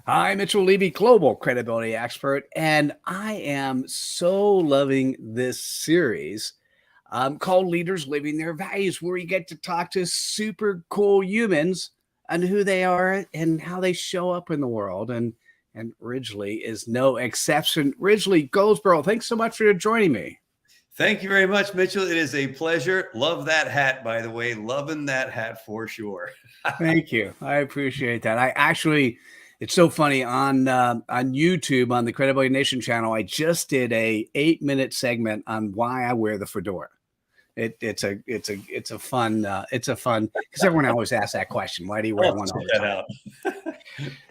Hi, Mitchell Levy, global credibility expert, and I am so loving this series called Leaders Living Their Values, where you get to talk to super cool humans and who they are and how they show up in the world. And Ridgely is no exception. Ridgely Goldsborough, thanks so much for joining me. Thank you very much, Mitchell. It is a pleasure. Love that hat, by the way. Loving that hat for sure. Thank you. I appreciate that. It's so funny on YouTube on the Credibility Nation channel. I just did a 8-minute segment on why I wear the fedora. It's a fun because everyone always asks that question. Why do you wear one all the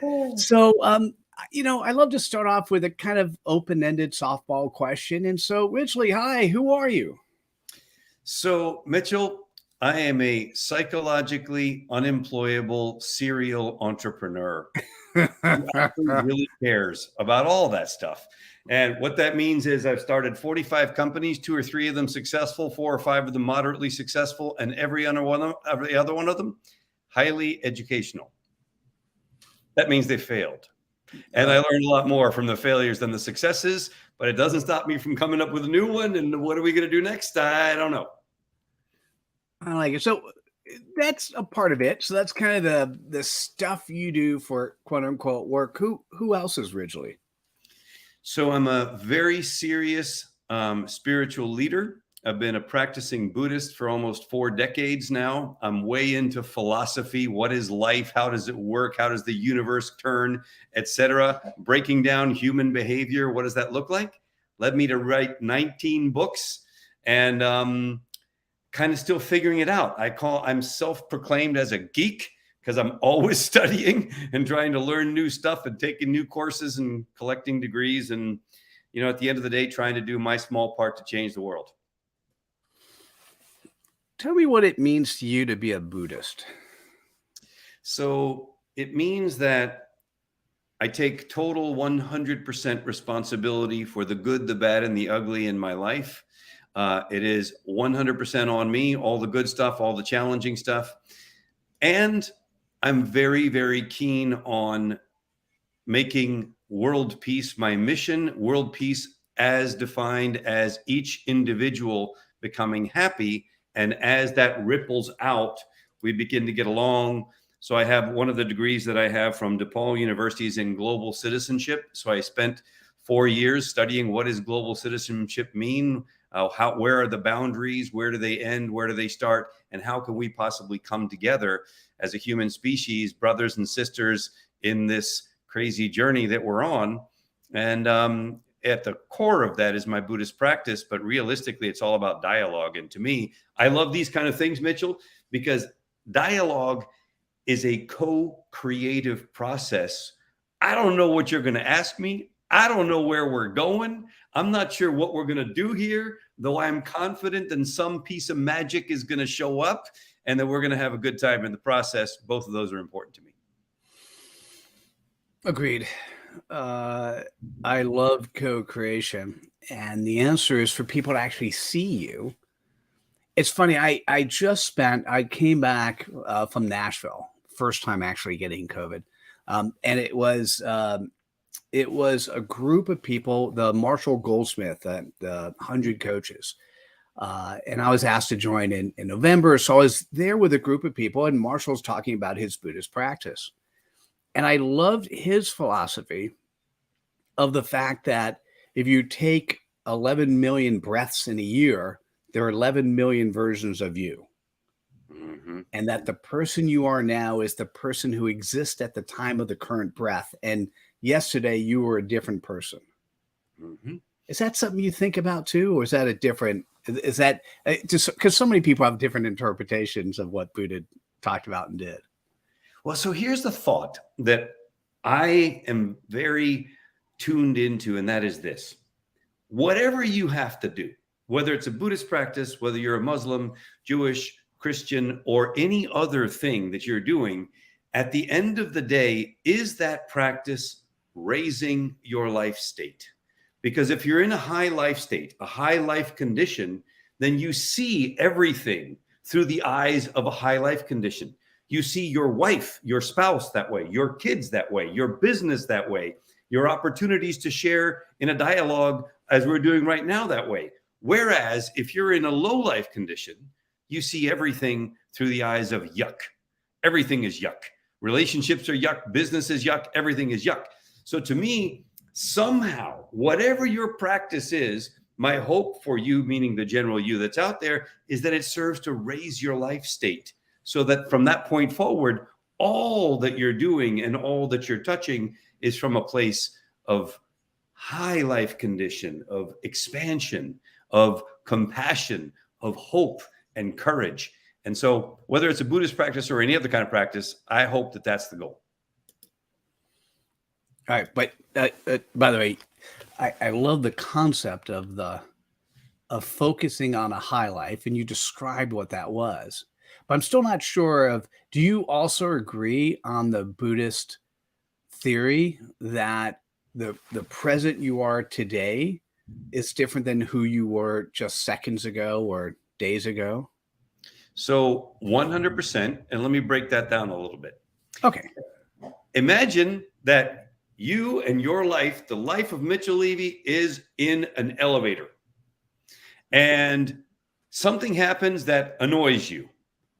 time? So I love to start off with a kind of open-ended softball question. And so, Ridgely, hi, who are you? So, Mitchell, I am a psychologically unemployable serial entrepreneur who actually really cares about all that stuff. And what that means is I've started 45 companies, 2 or 3 of them successful, 4 or 5 of them moderately successful, and every other one of them highly educational. That means they failed. And I learned a lot more from the failures than the successes, but it doesn't stop me from coming up with a new one. And what are we going to do next? I don't know. I like it. So that's a part of it. So that's kind of the stuff you do for quote unquote work. Who else is Ridgely? So I'm a very serious spiritual leader. I've been a practicing Buddhist for almost 4 decades now. I'm way into philosophy. What is life? How does it work? How does the universe turn, etc.? Breaking down human behavior. What does that look like? Led me to write 19 books and kind of still figuring it out. I'm self-proclaimed as a geek because I'm always studying and trying to learn new stuff and taking new courses and collecting degrees. And, at the end of the day, trying to do my small part to change the world. Tell me what it means to you to be a Buddhist. So it means that I take total 100% responsibility for the good, the bad, and the ugly in my life. It is 100% on me, all the good stuff, all the challenging stuff. And I'm very, very keen on making world peace my mission, world peace as defined as each individual becoming happy. And as that ripples out, we begin to get along. So I have one of the degrees that I have from DePaul University is in global citizenship. So I spent 4 years studying what does global citizenship mean? Where are the boundaries? Where do they end? Where do they start? And how can we possibly come together as a human species, brothers and sisters in this crazy journey that we're on? And at the core of that is my Buddhist practice, but realistically, it's all about dialogue. And to me, I love these kind of things, Mitchell, because dialogue is a co-creative process. I don't know what you're going to ask me. I don't know where we're going. I'm not sure what we're going to do here, though I'm confident that some piece of magic is going to show up and that we're going to have a good time in the process. Both of those are important to me. Agreed. I love co-creation. And the answer is for people to actually see you. It's funny. I came back from Nashville, first time actually getting COVID. And it was a group of people, the Marshall Goldsmith, the 100 coaches. And I was asked to join in November. So I was there with a group of people, and Marshall's talking about his Buddhist practice. And I loved his philosophy of the fact that if you take 11 million breaths in a year, there are 11 million versions of you. Mm-hmm. And that the person you are now is the person who exists at the time of the current breath. And yesterday you were a different person. Mm-hmm. Is that something you think about too? Or is that just because so many people have different interpretations of what Buddha talked about and did? Well, so here's the thought that I am very tuned into, and that is this. Whatever you have to do, whether it's a Buddhist practice, whether you're a Muslim, Jewish, Christian, or any other thing that you're doing, at the end of the day, is that practice raising your life state? Because if you're in a high life state, a high life condition, then you see everything through the eyes of a high life condition. You see your wife, your spouse that way, your kids that way, your business that way, your opportunities to share in a dialogue as we're doing right now that way. Whereas if you're in a low life condition, you see everything through the eyes of yuck. Everything is yuck. Relationships are yuck. Business is yuck. Everything is yuck. So to me, somehow, whatever your practice is, my hope for you, meaning the general you that's out there, is that it serves to raise your life state so that from that point forward, all that you're doing and all that you're touching is from a place of high life condition, of expansion, of compassion, of hope and courage. And so whether it's a Buddhist practice or any other kind of practice, I hope that that's the goal. All right. But by the way, I love the concept of focusing on a high life, and you described what that was. But I'm still not sure of, do you also agree on the Buddhist theory that the present you are today is different than who you were just seconds ago or days ago? So 100%. And let me break that down a little bit. Okay. Imagine that you and your life, the life of Mitchell Levy, is in an elevator. And something happens that annoys you.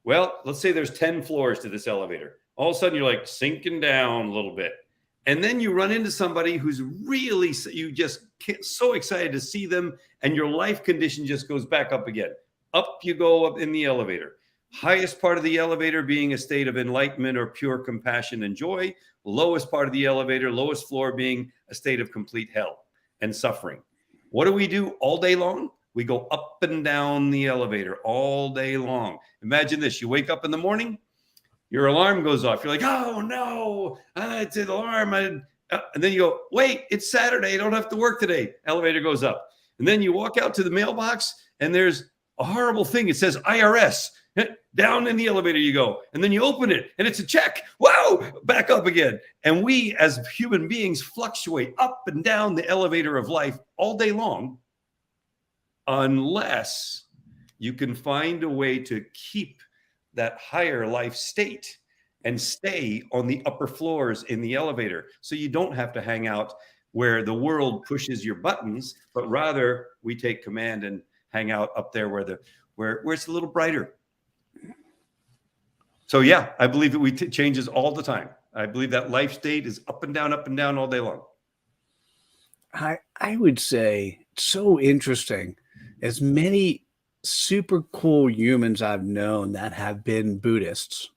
Well, let's say there's 10 floors to this elevator. All of a sudden, you're like sinking down a little bit. And then you run into somebody who's really, you just get so excited to see them, and your life condition just goes back up again. Up you go up in the elevator. Highest part of the elevator being a state of enlightenment or pure compassion and joy. Lowest part of the elevator, lowest floor being a state of complete hell and suffering. What do we do all day long? We go up and down the elevator all day long. Imagine this. You wake up in the morning, your alarm goes off. You're like, oh no, it's an alarm. And then you go, wait, it's Saturday. I don't have to work today. Elevator goes up. And then you walk out to the mailbox and there's a horrible thing. It says IRS. Down in the elevator you go. And then you open it and it's a check. Wow, back up again. And we as human beings fluctuate up and down the elevator of life all day long, unless you can find a way to keep that higher life state and stay on the upper floors in the elevator. So you don't have to hang out where the world pushes your buttons, but rather we take command and hang out up there where it's a little brighter. So yeah, I believe that we changes all the time. I believe that life state is up and down all day long. I would say it's so interesting. As many super cool humans I've known that have been Buddhists,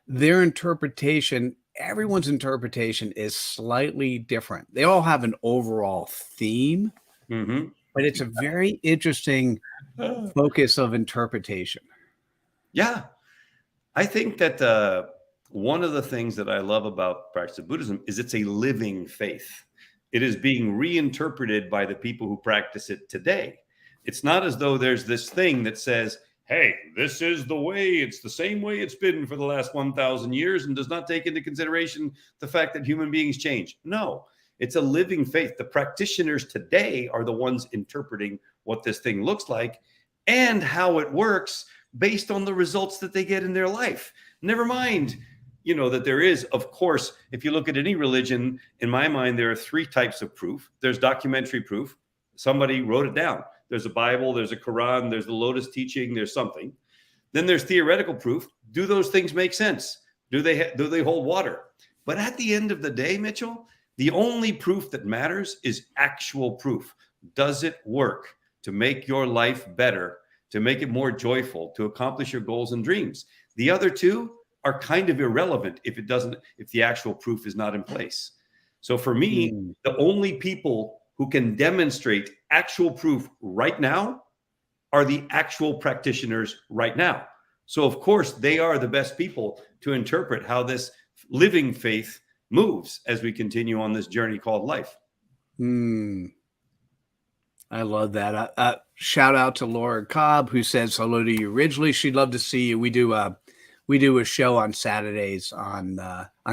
their interpretation, everyone's interpretation is slightly different. They all have an overall theme, but it's a very interesting focus of interpretation. Yeah. I think that one of the things that I love about practice of Buddhism is it's a living faith. It is being reinterpreted by the people who practice it today. It's not as though there's this thing that says, hey, this is the way, it's the same way it's been for the last 1,000 years and does not take into consideration the fact that human beings change. No, it's a living faith. The practitioners today are the ones interpreting what this thing looks like and how it works based on the results that they get in their life. Never mind, that there is, of course, if you look at any religion, in my mind, there are three types of proof. There's documentary proof. Somebody wrote it down. There's a Bible, there's a Quran, there's the Lotus teaching, there's something. Then there's theoretical proof. Do those things make sense? Do they hold water? But at the end of the day, Mitchell, the only proof that matters is actual proof. Does it work to make your life better, to make it more joyful, to accomplish your goals and dreams? The other two are kind of irrelevant if the actual proof is not in place. So for me, the only people who can demonstrate actual proof right now are the actual practitioners right now. So of course, they are the best people to interpret how this living faith moves as we continue on this journey called life. I love that. Shout out to Laura Cobb, who says hello to you originally. She'd love to see you. We do a show on Saturdays on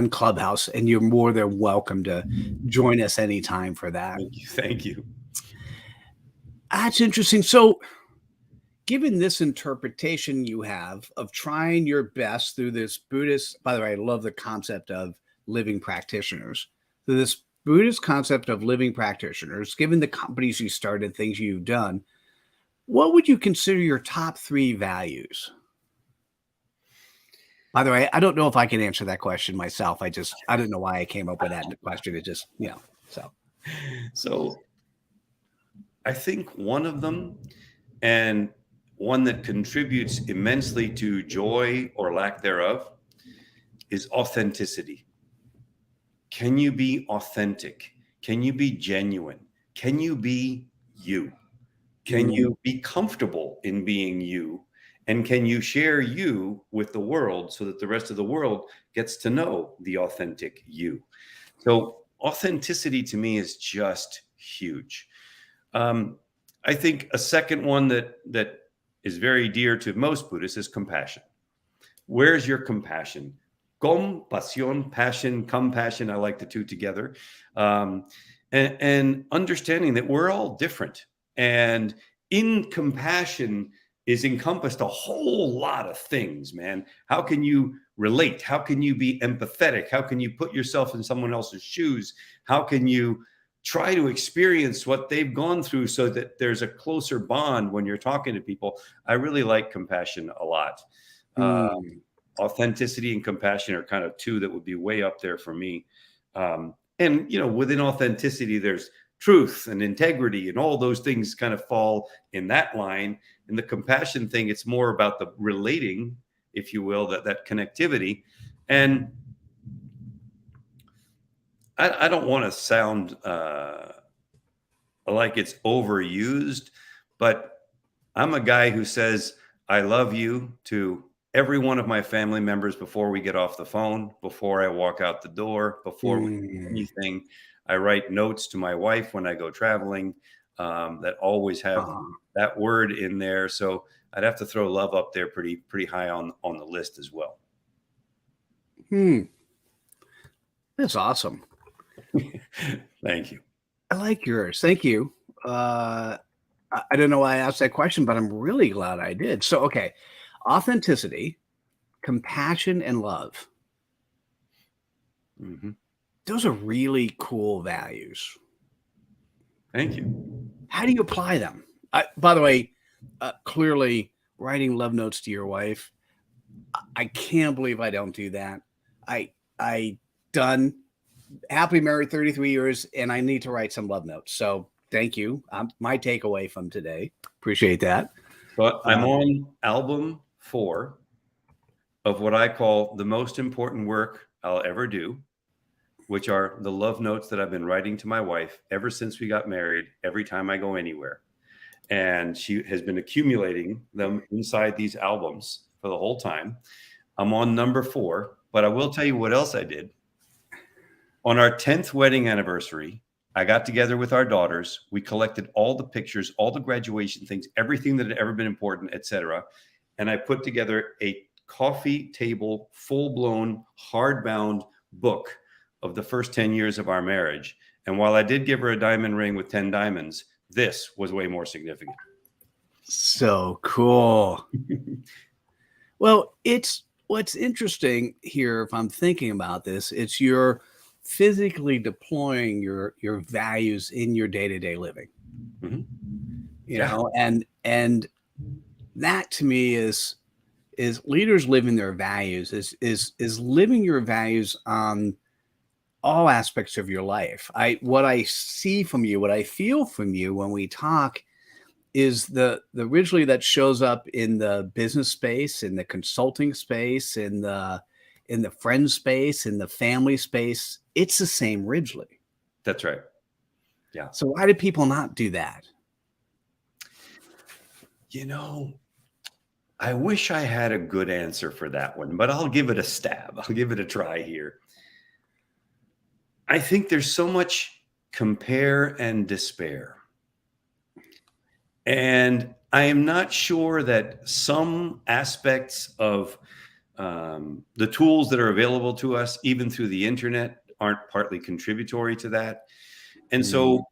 Clubhouse, and you're more than welcome to join us anytime for that. Thank you. That's interesting. So given this interpretation you have of trying your best through this Buddhist, by the way, I love the concept of living practitioners, through this Buddhist concept of living practitioners, given the companies you started, things you've done, what would you consider your top 3 values? By the way, I don't know if I can answer that question myself. I don't know why I came up with that question. It just, So I think one of them, and one that contributes immensely to joy or lack thereof, is authenticity. Can you be authentic? Can you be genuine? Can you be you? Can you be comfortable in being you? And can you share you with the world so that the rest of the world gets to know the authentic you? So authenticity to me is just huge. I think a second one that is very dear to most Buddhists is compassion. Where's your compassion? Compasión, passion, compassion. I like the two together. And understanding that we're all different. And in compassion is encompassed a whole lot of things, man. How can you relate? How can you be empathetic? How can you put yourself in someone else's shoes? How can you try to experience what they've gone through so that there's a closer bond when you're talking to people? I really like compassion a lot. Authenticity and compassion are kind of two that would be way up there for me. And, within authenticity, there's truth and integrity, and all those things kind of fall in that line. And the compassion thing, it's more about the relating, if you will, that connectivity. And I don't want to sound like it's overused, but I'm a guy who says, I love you to every one of my family members before we get off the phone, before I walk out the door, before we do anything. I write notes to my wife when I go traveling that always have that word in there. So I'd have to throw love up there pretty high on the list as well. That's awesome. Thank you. I like yours. Thank you. I don't know why I asked that question, but I'm really glad I did. So, okay. Authenticity, compassion, and love. Those are really cool values. Thank you. How do you apply them? By the way, clearly writing love notes to your wife, I can't believe I don't do that. I done happily married 33 years, and I need to write some love notes. So thank you. My takeaway from today. Appreciate that. But I'm on album 4 of what I call the most important work I'll ever do, which are the love notes that I've been writing to my wife ever since we got married, every time I go anywhere. And she has been accumulating them inside these albums for the whole time. I'm on number 4, but I will tell you what else I did. On our 10th wedding anniversary, I got together with our daughters. We collected all the pictures, all the graduation things, everything that had ever been important, etc. And I put together a coffee table, full-blown, hardbound book of the first 10 years of our marriage. And while I did give her a diamond ring with 10 diamonds, this was way more significant. So cool. Well, what's interesting here, if I'm thinking about this, it's you're physically deploying your values in your day-to-day living. You know, and that to me is leaders living their values, is living your values on all aspects of your life. What I see from you, what I feel from you when we talk is the originally that shows up in the business space, in the consulting space, in the friend space, in the family space. It's the same Ridgely. That's right. Yeah. So why do people not do that? I wish I had a good answer for that one, but I'll give it a stab. I'll give it a try here. I think there's so much compare and despair. And I am not sure that some aspects of the tools that are available to us, even through the internet, aren't partly contributory to that. And so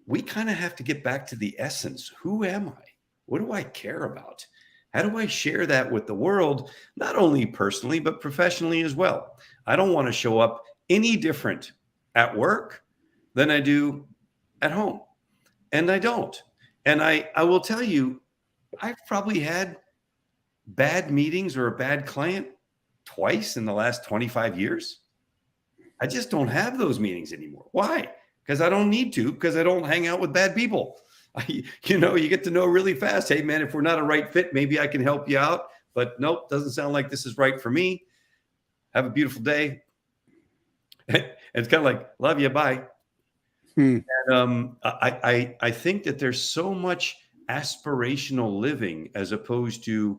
we kind of have to get back to the essence. Who am I? What do I care about? How do I share that with the world, not only personally, but professionally as well? I don't want to show up any different at work than I do at home. And I don't. And I will tell you, I've probably had bad meetings or a bad client twice in the last 25 years. I just don't have those meetings anymore. Why? Because I don't need to, because I don't hang out with bad people. You get to know really fast. Hey, man, if we're not a right fit, maybe I can help you out. But nope, doesn't sound like this is right for me. Have a beautiful day. It's kind of like, love you, bye. And I think that there's so much aspirational living as opposed to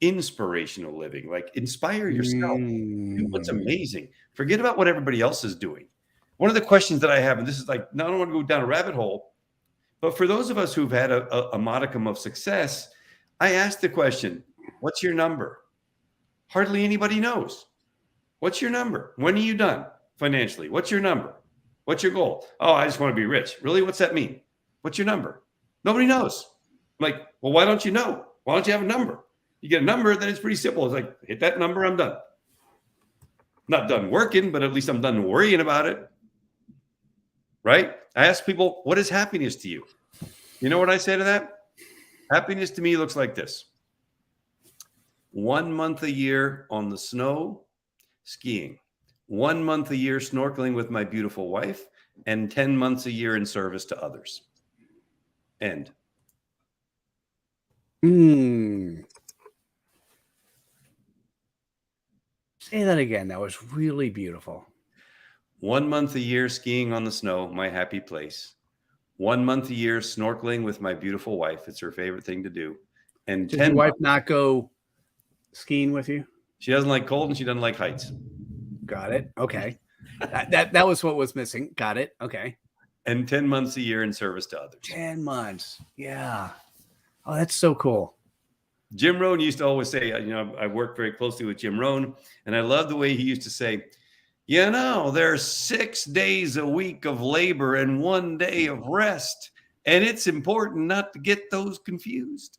inspirational living. Like, inspire yourself. Do what's amazing. Forget about what everybody else is doing. One of the questions that I have, and this is like, now I don't want to go down a rabbit hole, but for those of us who've had a modicum of success, I ask the question, what's your number? Hardly anybody knows. What's your number? When are you done financially? What's your number? What's your goal? Oh, I just want to be rich. Really? What's that mean? What's your number? Nobody knows. I'm like, well, why don't you know? Why don't you have a number? You get a number, then it's pretty simple. It's like, hit that number, I'm done. Not done working, but at least I'm done worrying about it. Right? I ask people, what is happiness to you? You know what I say to that? Happiness to me looks like this. 1 month a year on the snow, skiing. 1 month a year snorkeling with my beautiful wife, and 10 months a year in service to others. End. Say that again. That was really beautiful. 1 month a year skiing on the snow, my happy place. 1 month a year snorkeling with my beautiful wife. It's her favorite thing to do. And Did your wife not go skiing with you? She doesn't like cold and she doesn't like heights. Got it. Okay. that was what was missing. Got it. Okay. And 10 months a year in service to others. 10 months. Yeah. Oh, that's so cool. Jim Rohn used to always say, I worked very closely with Jim Rohn, and I love the way he used to say, there's 6 days a week of labor and 1 day of rest. And it's important not to get those confused.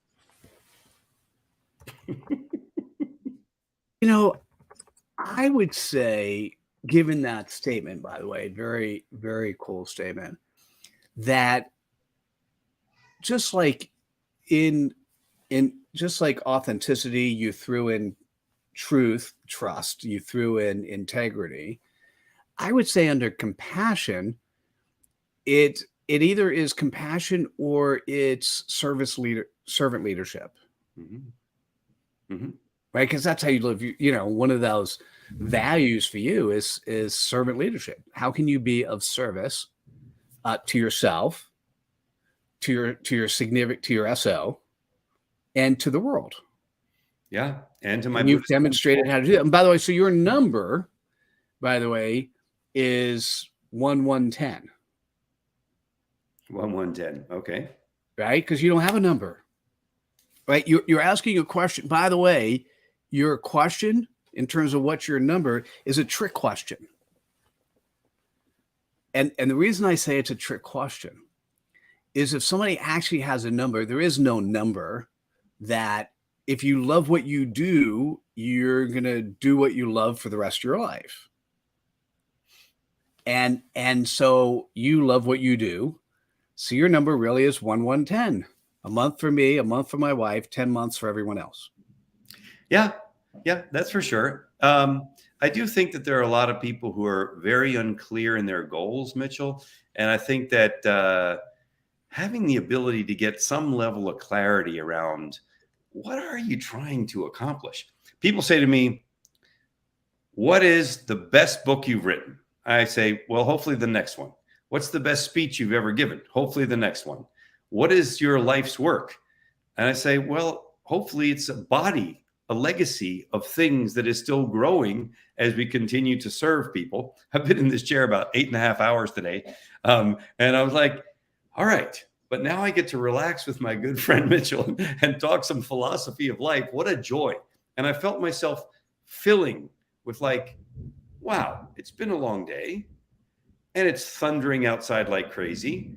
I would say, given that statement, by the way, very, very cool statement, that just like just like authenticity, you threw in truth, trust, you threw in integrity. I would say under compassion, it either is compassion or it's servant leadership. Mm-hmm. Mm-hmm. Right? Because that's how you live. One of those values for you is servant leadership. How can you be of service to yourself, to your significant, to your SO, and to the world? Yeah, and to my. And you've demonstrated how to do that. And by the way, so your number, by the way, is 1110. 1110. Okay. Right? Because you don't have a number. Right? You're asking a question. By the way, your question in terms of what's your number is a trick question. And the reason I say it's a trick question is if somebody actually has a number, there is no number that if you love what you do, you're going to do what you love for the rest of your life. And so you love what you do. So your number really is 1110. A month for me, a month for my wife, 10 months for everyone else. Yeah, that's for sure. I do think that there are a lot of people who are very unclear in their goals, Mitchell. And I think that having the ability to get some level of clarity around what are you trying to accomplish? People say to me, what is the best book you've written? I say, well, hopefully the next one. What's the best speech you've ever given? Hopefully the next one. What is your life's work? And I say, well, hopefully it's a body, a legacy of things that is still growing as we continue to serve people. I've been in this chair about 8.5 hours today. And I was like, all right, but now I get to relax with my good friend Mitchell and talk some philosophy of life. What a joy. And I felt myself filling with like, wow, it's been a long day and it's thundering outside like crazy.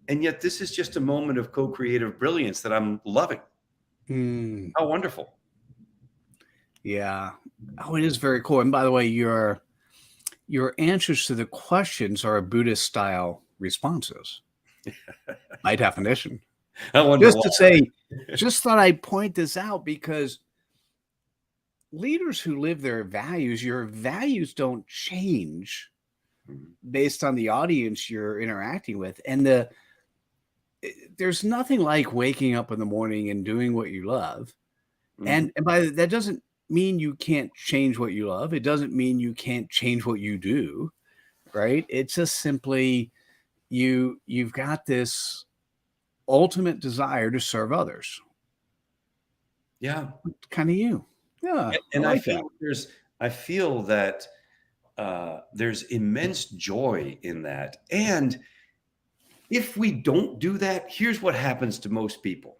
And yet this is just a moment of co-creative brilliance that I'm loving. Mm, How wonderful. yeah. Oh, it is very cool. And by the way, your answers to the questions are Buddhist style responses by definition. I wonder Just why. to say, just thought I'd point this out because leaders who live their values, your values don't change based on the audience you're interacting with. And there's nothing like waking up in the morning and doing what you love. Mhm. And by that doesn't mean you can't change what you love. It doesn't mean you can't change what you do, right? It's just simply you've got this ultimate desire to serve others. Yeah. Kind of you. Yeah, I And like that. I feel that there's immense joy in that. And if we don't do that, here's what happens to most people.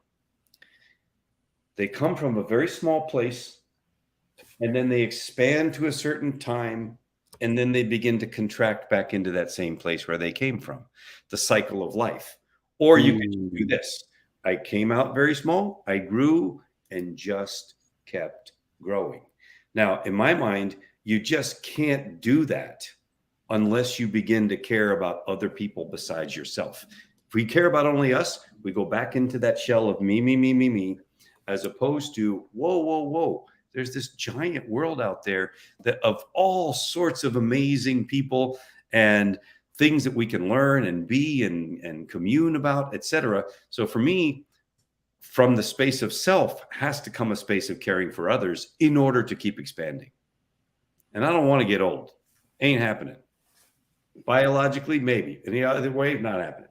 They come from a very small place and then they expand to a certain time and then they begin to contract back into that same place where they came from, the cycle of life. Or you could do Mm. this. I came out very small, I grew and just kept growing. Now, in my mind, you just can't do that unless you begin to care about other people besides yourself. If we care about only us, we go back into that shell of me, as opposed to whoa, whoa, whoa. There's this giant world out there that of all sorts of amazing people and things that we can learn and be and commune about, etc. So for me, from the space of self has to come a space of caring for others in order to keep expanding. And I don't want to get old. Ain't happening. Biologically, maybe. Any other way, not happening.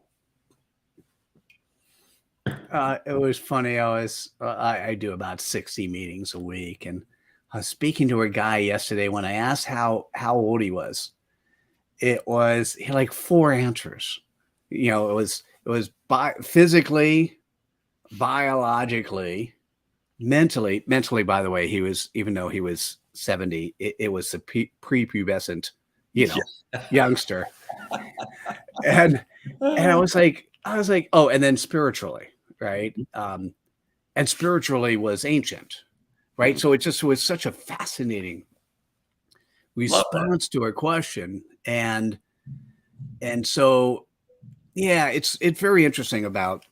It was funny. I do about 60 meetings a week, and I was speaking to a guy yesterday when I asked how old he was. He had like four answers. It was physically, biologically, mentally. Mentally, by the way, he was, even though he was 70, it was a prepubescent, Yeah. youngster. And I was like, oh, and then spiritually, right? And spiritually was ancient, right? So it just was such a fascinating Love that. response to a question. And so yeah, it's very interesting about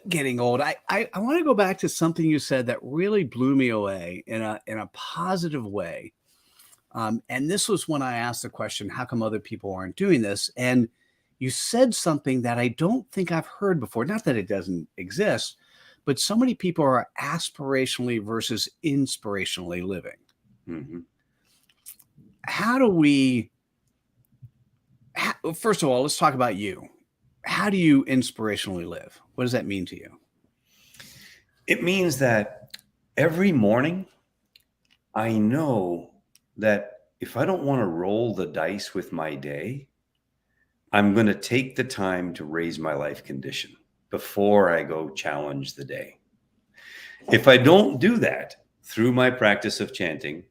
getting old. I want to go back to something you said that really blew me away in a positive way. And this was when I asked the question, how come other people aren't doing this? And you said something that I don't think I've heard before. Not that it doesn't exist, but so many people are aspirationally versus inspirationally living. Mhm. How do we, first of all, let's talk about you. How do you inspirationally live? What does that mean to you? It means that every morning I know that if I don't want to roll the dice with my day, I'm going to take the time to raise my life condition before I go challenge the day. If I don't do that through my practice of chanting,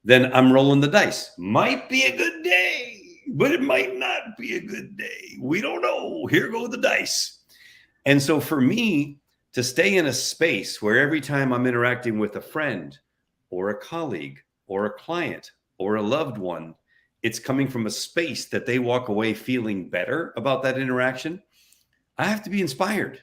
then I'm rolling the dice. Might be a good day, but it might not be a good day. We don't know. Here go the dice. And so for me to stay in a space where every time I'm interacting with a friend or a colleague or a client or a loved one, it's coming from a space that they walk away feeling better about that interaction, I have to be inspired.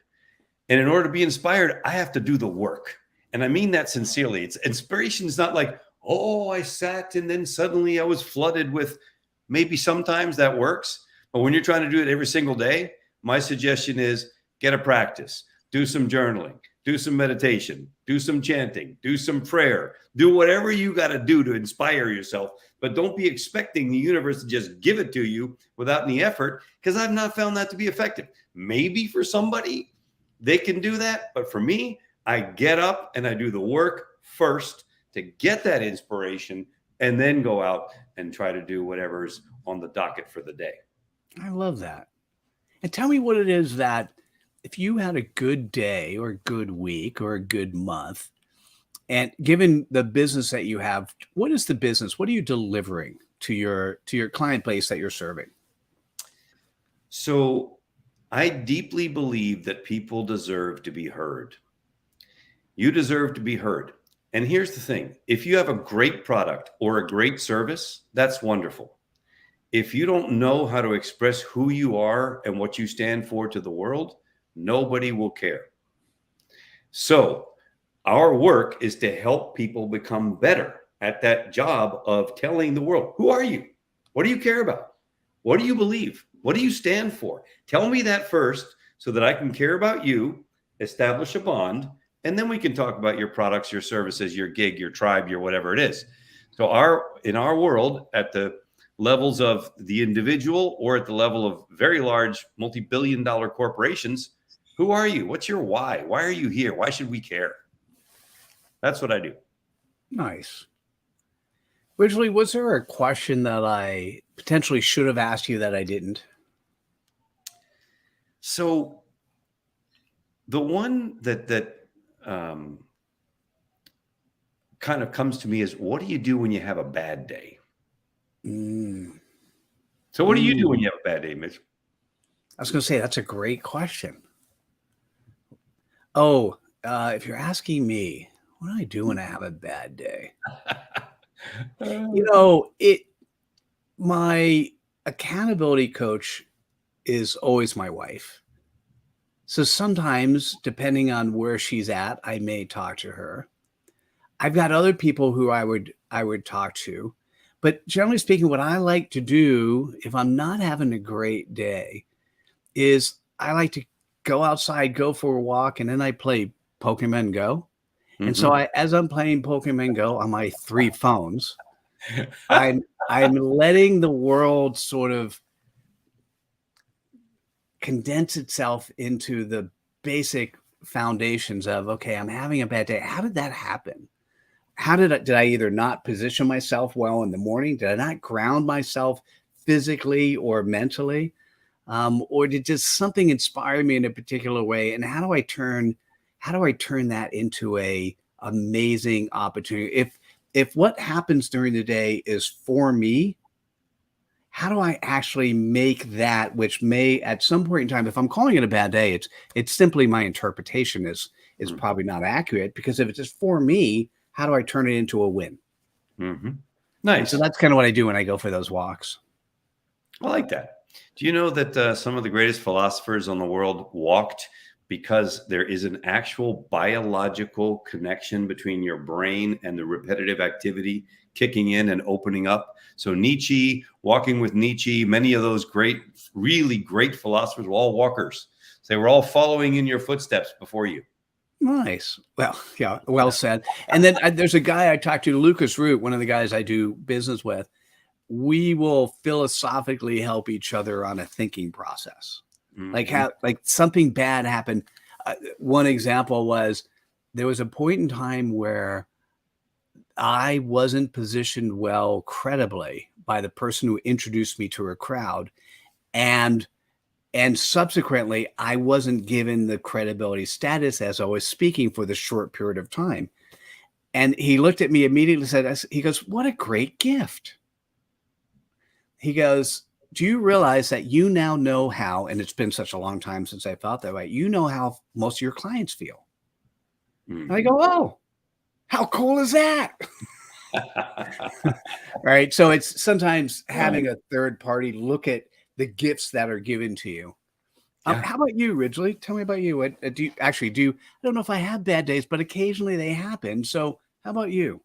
And in order to be inspired, I have to do the work. And I mean that sincerely. It's inspiration is not like, oh, I sat and then suddenly I was flooded with, maybe sometimes that works. But when you're trying to do it every single day, my suggestion is get a practice, do some journaling, do some meditation, do some chanting, do some prayer, do whatever you got to do to inspire yourself. But don't be expecting the universe to just give it to you without any effort, because I've not found that to be effective. Maybe for somebody, they can do that. But for me, I get up and I do the work first to get that inspiration and then go out and try to do whatever's on the docket for the day. I love that. And tell me what it is that if you had a good day or a good week or a good month, and given the business that you have, what is the business? What are you delivering to your client base that you're serving? So I deeply believe that people deserve to be heard. You deserve to be heard. And here's the thing. If you have a great product or a great service, that's wonderful. If you don't know how to express who you are and what you stand for to the world, nobody will care. So our work is to help people become better at that job of telling the world, who are you? What do you care about? What do you believe? What do you stand for? Tell me that first so that I can care about you, establish a bond, and then we can talk about your products, your services, your gig, your tribe, your whatever it is. So in our world, at the levels of the individual or at the level of very large multi-billion-dollar corporations, who are you? What's your why? Why are you here? Why should we care? That's what I do. Nice. Originally, was there a question that I potentially should have asked you that I didn't? So the one that kind of comes to me is, what do you do when you have a bad day? So what do you do when you have a bad day, Mitch? I was going to say, that's a great question. Oh, if you're asking me, what do I do when I have a bad day? My accountability coach is always my wife. So sometimes, depending on where she's at, I may talk to her. I've got other people who I would talk to, but generally speaking, what I like to do if I'm not having a great day is I like to go outside, go for a walk, and then I play Pokemon Go. And so as I'm playing Pokemon Go on my 3 phones, I'm letting the world sort of condense itself into the basic foundations of, okay, I'm having a bad day. How did that happen? Did I either not position myself well in the morning? Did I not ground myself physically or mentally? Or did just something inspire me in a particular way? And how do I turn that into a amazing opportunity? If what happens during the day is for me, how do I actually make that, which may at some point in time, if I'm calling it a bad day, it's simply my interpretation is probably not accurate, because if it's just for me, how do I turn it into a win? Nice. And so that's kind of what I do when I go for those walks. I like that. Do you know that some of the greatest philosophers in the world walked because there is an actual biological connection between your brain and the repetitive activity kicking in and opening up? So Nietzsche, walking with Nietzsche, many of those really great philosophers were all walkers. So they were all following in your footsteps before you. Nice. Well, yeah, well said. And then there's a guy I talked to, Lucas Root, one of the guys I do business with. We will philosophically help each other on a thinking process. Like something bad happened. One example was there was a point in time where I wasn't positioned well credibly by the person who introduced me to a crowd. And subsequently, I wasn't given the credibility status as I was speaking for the short period of time. And he looked at me immediately and said, he goes, "What a great gift." He goes, "Do you realize that you now know how," and it's been such a long time since I felt that way, "you know how most of your clients feel." And I go, "Oh, how cool is that?" Right. So it's sometimes having a third party look at the gifts that are given to you. How about you, Ridgely? Tell me about you. What do you actually do? I don't know if I have bad days, but occasionally they happen. So how about you?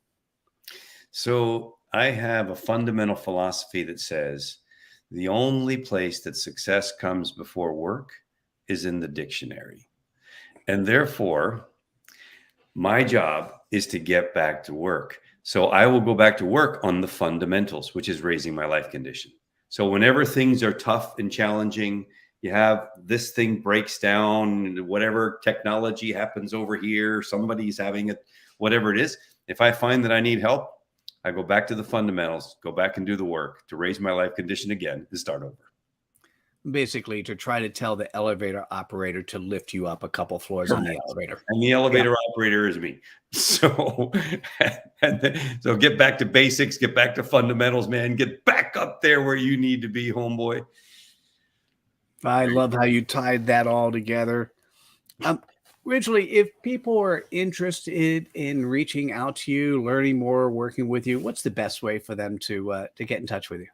So I have a fundamental philosophy that says the only place that success comes before work is in the dictionary. And therefore, my job is to get back to work. So I will go back to work on the fundamentals, which is raising my life condition. So whenever things are tough and challenging, you have this thing breaks down, whatever technology happens over here, somebody's having it, whatever it is. If I find that I need help, I go back to the fundamentals, go back and do the work to raise my life condition again and start over. Basically, to try to tell the elevator operator to lift you up a couple floors on the elevator. And the elevator operator is me. So, so get back to basics, get back to fundamentals, man. Get back up there where you need to be, homeboy. I love how you tied that all together. Um, Originally, if people are interested in reaching out to you, learning more, working with you, what's the best way for them to get in touch with you?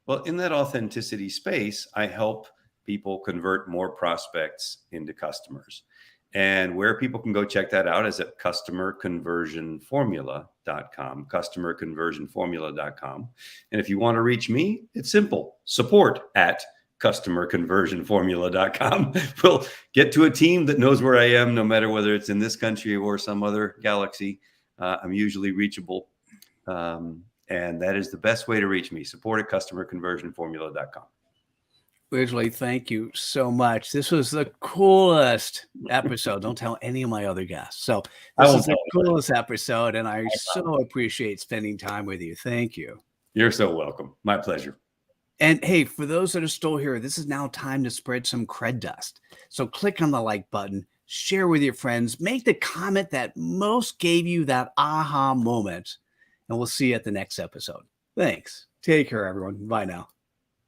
Well, in that authenticity space, I help people convert more prospects into customers. And where people can go check that out is at customerconversionformula.com, customerconversionformula.com. And if you want to reach me, it's simple, support at customerconversionformula.com. We'll get to a team that knows where I am, no matter whether it's in this country or some other galaxy. I'm usually reachable. And that is the best way to reach me. Support at customerconversionformula.com. Originally, thank you so much. This was the coolest episode. Don't tell any of my other guests. So this is the coolest episode, and I so appreciate spending time with you. Thank you. You're so welcome. My pleasure. And hey, for those that are still here, this is now time to spread some cred dust. So click on the like button, share with your friends, make the comment that most gave you that aha moment, and we'll see you at the next episode. Thanks. Take care, everyone. Bye now.